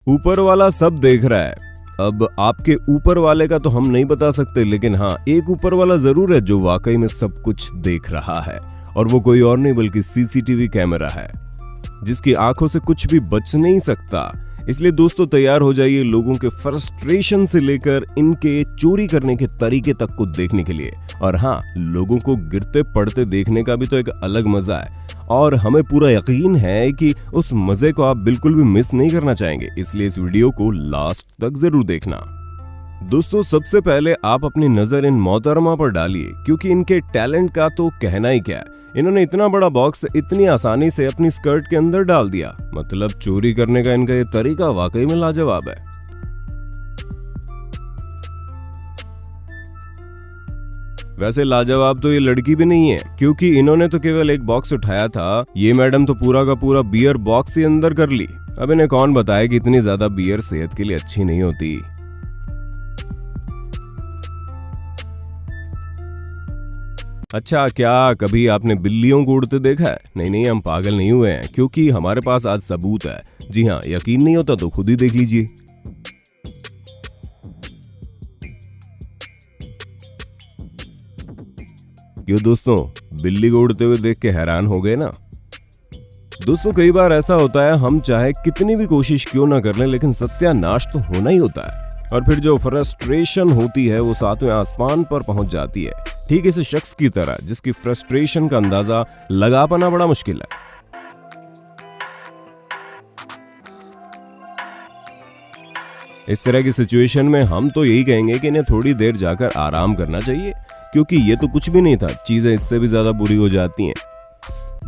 ऊपर वाला सब देख रहा है। अब आपके ऊपर वाले का तो हम नहीं बता सकते, लेकिन हाँ, एक ऊपर वाला जरूर है जो वाकई में सब कुछ देख रहा है, और वो कोई और नहीं बल्कि सीसीटीवी कैमरा है, जिसकी आंखों से कुछ भी बच नहीं सकता। इसलिए दोस्तों तैयार हो जाइए लोगों के फ्रस्ट्रेशन से लेकर इनके चोरी करने के तरीके तक को देखने के लिए। और हाँ, लोगों को गिरते पड़ते देखने का भी तो एक अलग मजा है, और हमें पूरा यकीन है कि उस मजे को आप बिल्कुल भी मिस नहीं करना चाहेंगे। इसलिए इस वीडियो को लास्ट तक जरूर देखना। दोस्तों सबसे पहले आप अपनी नजर इन मोहतरमा पर डालिए, क्योंकि इनके टैलेंट का तो कहना ही क्या है। इन्होंने इतना बड़ा बॉक्स इतनी आसानी से अपनी स्कर्ट के अंदर डाल दिया। मतलब चोरी करने का इनका ये तरीका वाकई में लाजवाब है। वैसे लाजवाब तो ये लड़की भी नहीं है, क्योंकि इन्होंने तो केवल एक बॉक्स उठाया था, ये मैडम तो पूरा का पूरा बियर बॉक्स ही अंदर कर ली। अब इन्हें कौन बताए कि इतनी ज्यादा बियर सेहत के लिए अच्छी नहीं होती। अच्छा, क्या कभी आपने बिल्लियों को उड़ते देखा है? नहीं, हम पागल नहीं हुए हैं, क्योंकि हमारे पास आज सबूत है। जी हाँ, यकीन नहीं होता तो खुद ही देख लीजिए। क्यों दोस्तों, बिल्ली को उड़ते हुए देख के हैरान हो गए ना? दोस्तों कई बार ऐसा होता है, हम चाहे कितनी भी कोशिश क्यों ना कर लें, लेकिन सत्यानाश तो होना ही होता है, और फिर जो फ्रस्ट्रेशन होती है वो सातवें आसमान पर पहुंच जाती है। ठीक इस शख्स की तरह जिसकी फ्रस्ट्रेशन का अंदाजा लगा पाना बड़ा मुश्किल है। इस तरह की सिचुएशन में हम तो यही कहेंगे कि इन्हें थोड़ी देर जाकर आराम करना चाहिए, क्योंकि ये तो कुछ भी नहीं था, चीजें इससे भी ज्यादा बुरी हो जाती हैं।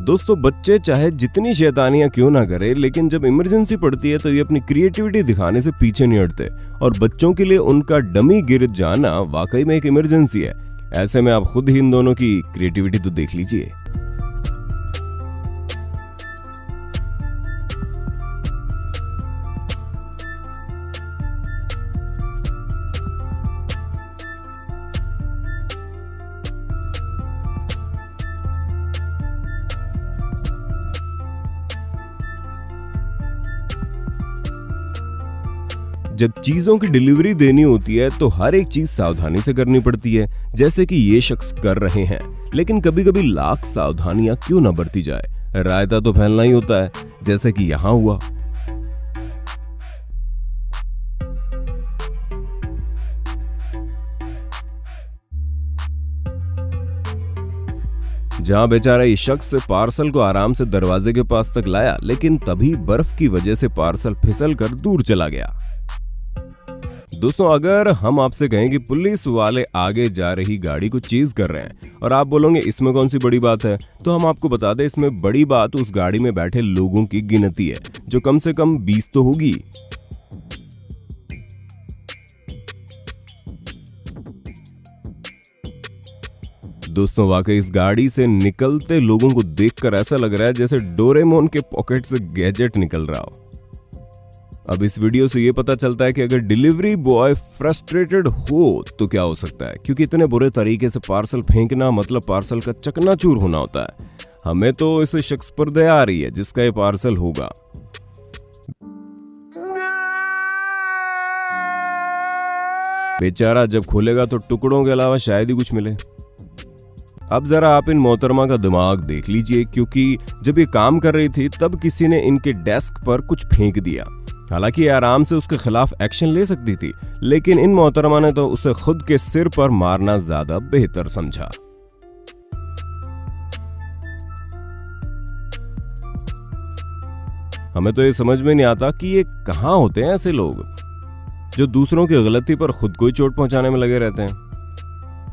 दोस्तों बच्चे चाहे जितनी शैतानियां क्यों ना करें, लेकिन जब इमरजेंसी पड़ती है तो ये अपनी क्रिएटिविटी दिखाने से पीछे नहीं हटते, और बच्चों के लिए उनका डमी गिर जाना वाकई में एक इमरजेंसी है। ऐसे में आप खुद ही इन दोनों की क्रिएटिविटी तो देख लीजिए। जब चीजों की डिलीवरी देनी होती है तो हर एक चीज सावधानी से करनी पड़ती है, जैसे कि ये शख्स कर रहे हैं। लेकिन कभी कभी लाख सावधानियां क्यों ना बरती जाए, रायता तो फैलना ही होता है, जैसे कि यहां हुआ। जहां बेचारा ये शख्स पार्सल को आराम से दरवाजे के पास तक लाया, लेकिन तभी बर्फ की वजह से पार्सल फिसल कर दूर चला गया। दोस्तों अगर हम आपसे कहें कि पुलिस वाले आगे जा रही गाड़ी को चेज कर रहे हैं, और आप बोलोगे इसमें कौन सी बड़ी बात है, तो हम आपको बता दें इसमें बड़ी बात उस गाड़ी में बैठे लोगों की गिनती है, जो कम से कम 20 तो होगी। दोस्तों वाकई इस गाड़ी से निकलते लोगों को देखकर ऐसा लग रहा है जैसे डोरेमोन के पॉकेट से गैजेट निकल रहा हो। अब इस वीडियो से ये पता चलता है कि अगर डिलीवरी बॉय फ्रस्ट्रेटेड हो तो क्या हो सकता है, क्योंकि इतने बुरे तरीके से पार्सल फेंकना मतलब पार्सल का चकनाचूर होना होता है। हमें तो इस शख्स पर दया आ रही है जिसका ये पार्सल होगा। बेचारा जब खोलेगा तो टुकड़ों के अलावा शायद ही कुछ मिले। अब जरा आप इन मोहतरमा का दिमाग देख लीजिए, क्योंकि जब ये काम कर रही थी तब किसी ने इनके डेस्क पर कुछ फेंक दिया। हालांकि आराम से उसके खिलाफ एक्शन ले सकती थी, लेकिन इन मोहतरमा ने तो उसे खुद के सिर पर मारना ज्यादा बेहतर समझा। हमें तो ये समझ में नहीं आता कि ये कहां होते हैं ऐसे लोग जो दूसरों की गलती पर खुद को ही चोट पहुंचाने में लगे रहते हैं।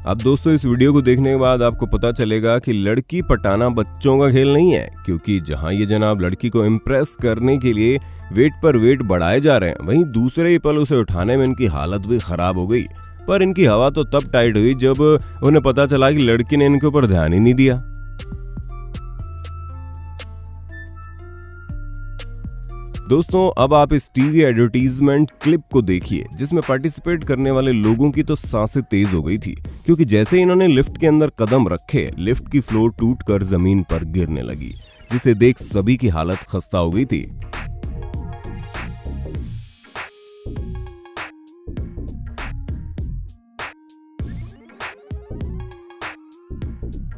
अब दोस्तों इस वीडियो को देखने के बाद आपको पता चलेगा कि लड़की पटाना बच्चों का खेल नहीं है, क्योंकि जहां ये जनाब लड़की को इम्प्रेस करने के लिए वेट पर वेट बढ़ाए जा रहे हैं, वहीं दूसरे ही पल उसे उठाने में इनकी हालत भी खराब हो गई। पर इनकी हवा तो तब टाइट हुई जब उन्हें पता चला कि लड़की ने इनके ऊपर ध्यान ही नहीं दिया। दोस्तों अब आप इस टीवी एडवर्टीजमेंट क्लिप को देखिए, जिसमें पार्टिसिपेट करने वाले लोगों की तो सांसें तेज हो गई थी, क्योंकि जैसे ही इन्होंने लिफ्ट के अंदर कदम रखे, लिफ्ट की फ्लोर टूटकर जमीन पर गिरने लगी, जिसे देख सभी की हालत खस्ता हो गई थी।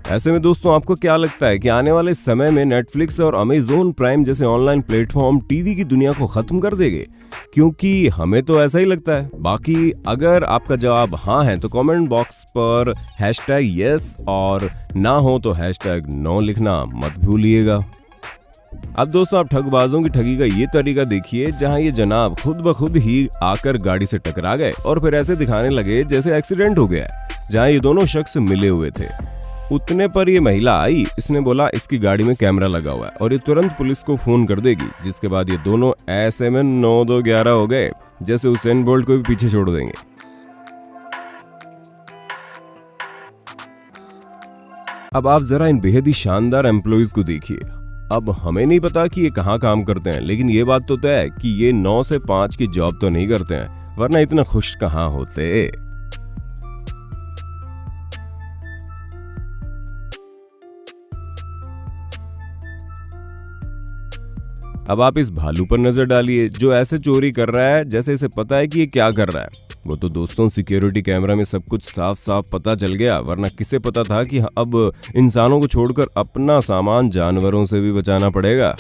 ऐसे में दोस्तों आपको क्या लगता है कि आने वाले समय में नेटफ्लिक्स और अमेज़न प्राइम जैसे ऑनलाइन प्लेटफॉर्म टीवी की दुनिया को खत्म कर देंगे? क्योंकि हमें तो ऐसा ही लगता है। बाकी अगर आपका जवाब हाँ है तो कमेंट बॉक्स पर #yes और ना हो तो #no लिखना मत भूलिएगा। अब दोस्तों आप ठगबाजों की ठगी का ये तरीका देखिए, जहां ये जनाब खुद ब खुद ही आकर गाड़ी से टकरा गए और फिर ऐसे दिखाने लगे जैसे एक्सीडेंट हो गया है, जहां ये दोनों शख्स मिले हुए थे। उतने पर ये महिला आई, इसने बोला इसकी गाड़ी में कैमरा लगा हुआ है और ये तुरंत पुलिस को फोन कर देगी, जिसके बाद ये दोनों ऐसे में 9-2-11 हो गए, जैसे उसेन बोल्ट को भी पीछे छोड़ देंगे। अब आप जरा इन बेहद ही शानदार एम्प्लॉइज को देखिए। अब हमें नहीं पता कि ये कहाँ काम करते हैं, लेकिन ये बात तो तय है कि ये 9 से 5 की जॉब तो नहीं करते हैं, वरना इतना खुश कहाँ होते। अब आप इस भालू पर नजर डालिए, जो ऐसे चोरी कर रहा है जैसे इसे पता है कि ये क्या कर रहा है। वो तो दोस्तों सिक्योरिटी कैमरा में सब कुछ साफ साफ पता चल गया, वरना किसे पता था कि अब इंसानों को छोड़कर अपना सामान जानवरों से भी बचाना पड़ेगा।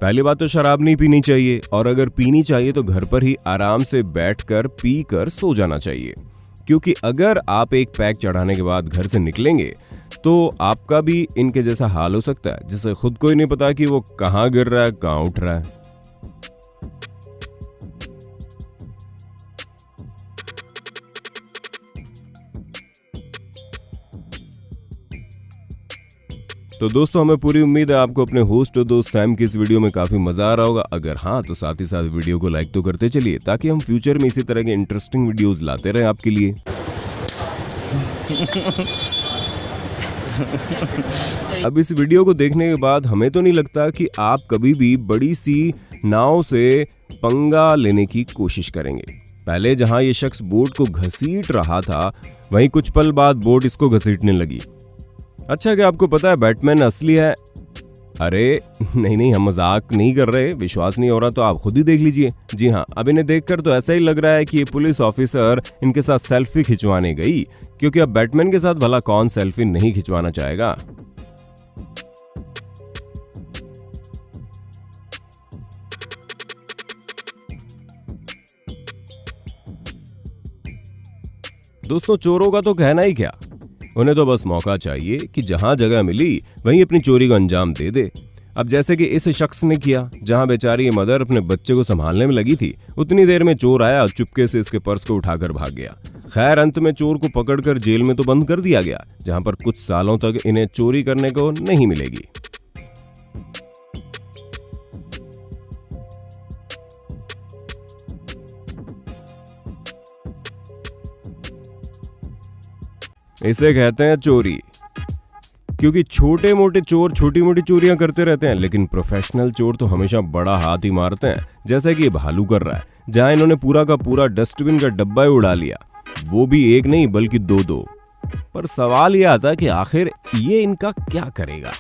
पहली बात तो शराब नहीं पीनी चाहिए, और अगर पीनी चाहिए तो घर पर ही आराम से बैठकर पीकर सो जाना चाहिए, क्योंकि अगर आप एक पैक चढ़ाने के बाद घर से निकलेंगे तो आपका भी इनके जैसा हाल हो सकता है, जिसे खुद को ही नहीं पता कि वो कहाँ गिर रहा है, कहाँ उठ रहा है। तो दोस्तों हमें पूरी उम्मीद है आपको अपने होस्ट और दोस्त सैम की इस वीडियो में काफी मजा आ रहा होगा। अगर हाँ तो साथ ही साथ वीडियो को लाइक तो करते चलिए, ताकि हम फ्यूचर में इसी तरह के इंटरेस्टिंग वीडियोस लाते रहें आपके लिए। अब इस वीडियो को देखने के बाद हमें तो नहीं लगता कि आप कभी भी बड़ी सी नाव से पंगा लेने की कोशिश करेंगे। पहले जहां ये शख्स बोट को घसीट रहा था, वहीं कुछ पल बाद बोट इसको घसीटने लगी। अच्छा, क्या आपको पता है बैटमैन असली है? अरे नहीं, हम मजाक नहीं कर रहे। विश्वास नहीं हो रहा तो आप खुद ही देख लीजिए। जी हाँ, अब इन्हें देखकर तो ऐसा ही लग रहा है कि ये पुलिस ऑफिसर इनके साथ सेल्फी खिंचवाने गई, क्योंकि अब बैटमैन के साथ भला कौन सेल्फी नहीं खिंचवाना चाहेगा। दोस्तों चोरों का तो कहना ही क्या, उन्हें तो बस मौका चाहिए कि जहां जगह मिली वहीं अपनी चोरी को अंजाम दे दे। अब जैसे कि इस शख्स ने किया, जहां बेचारी मदर अपने बच्चे को संभालने में लगी थी, उतनी देर में चोर आया और चुपके से इसके पर्स को उठाकर भाग गया। खैर अंत में चोर को पकड़कर जेल में तो बंद कर दिया गया, जहां पर कुछ सालों तक इन्हें चोरी करने को नहीं मिलेगी। इसे कहते हैं चोरी, क्योंकि छोटे मोटे चोर छोटी मोटी चोरियां करते रहते हैं, लेकिन प्रोफेशनल चोर तो हमेशा बड़ा हाथ ही मारते हैं, जैसा कि ये भालू कर रहा है, जहां इन्होंने पूरा का पूरा डस्टबिन का डब्बा ही उड़ा लिया, वो भी एक नहीं बल्कि दो। पर सवाल ये आता है कि आखिर ये इनका क्या करेगा।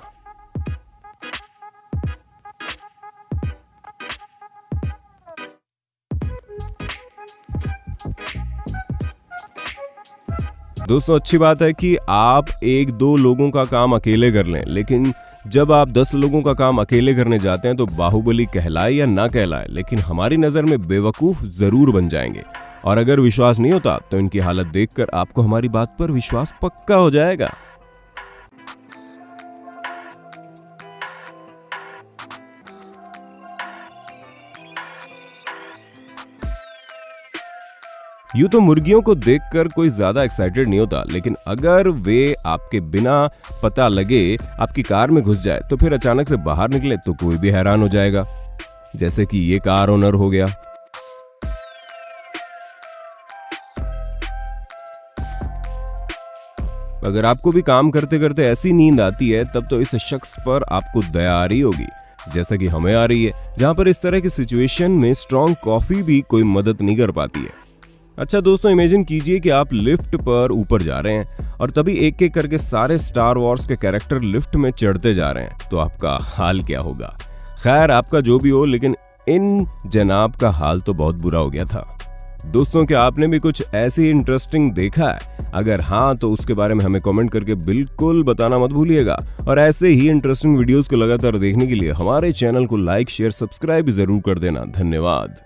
दोस्तों अच्छी बात है कि आप 1-2 लोगों का काम अकेले कर लें, लेकिन जब आप 10 लोगों का काम अकेले करने जाते हैं तो बाहुबली कहलाए या ना कहलाए, लेकिन हमारी नजर में बेवकूफ जरूर बन जाएंगे। और अगर विश्वास नहीं होता तो इनकी हालत देखकर आपको हमारी बात पर विश्वास पक्का हो जाएगा। यूं तो मुर्गियों को देखकर कोई ज्यादा एक्साइटेड नहीं होता, लेकिन अगर वे आपके बिना पता लगे आपकी कार में घुस जाए तो फिर अचानक से बाहर निकले तो कोई भी हैरान हो जाएगा, जैसे कि ये कार ओनर हो गया। अगर आपको भी काम करते करते ऐसी नींद आती है, तब तो इस शख्स पर आपको दया आ रही होगी, जैसा कि हमें आ रही है, जहां पर इस तरह की सिचुएशन में स्ट्रॉन्ग कॉफी भी कोई मदद नहीं कर पाती है। अच्छा दोस्तों, इमेजिन कीजिए कि आप लिफ्ट पर ऊपर जा रहे हैं और तभी एक एक करके सारे स्टार वॉर्स के कैरेक्टर लिफ्ट में चढ़ते जा रहे हैं, तो आपका हाल क्या होगा। खैर आपका जो भी हो, लेकिन इन जनाब का हाल तो बहुत बुरा हो गया था। दोस्तों, क्या आपने भी कुछ ऐसी इंटरेस्टिंग देखा है? अगर हाँ तो उसके बारे में हमें कमेंट करके बिल्कुल बताना मत भूलिएगा। और ऐसे ही इंटरेस्टिंग वीडियोस को लगातार देखने के लिए हमारे चैनल को लाइक, शेयर, सब्सक्राइब जरूर कर देना। धन्यवाद।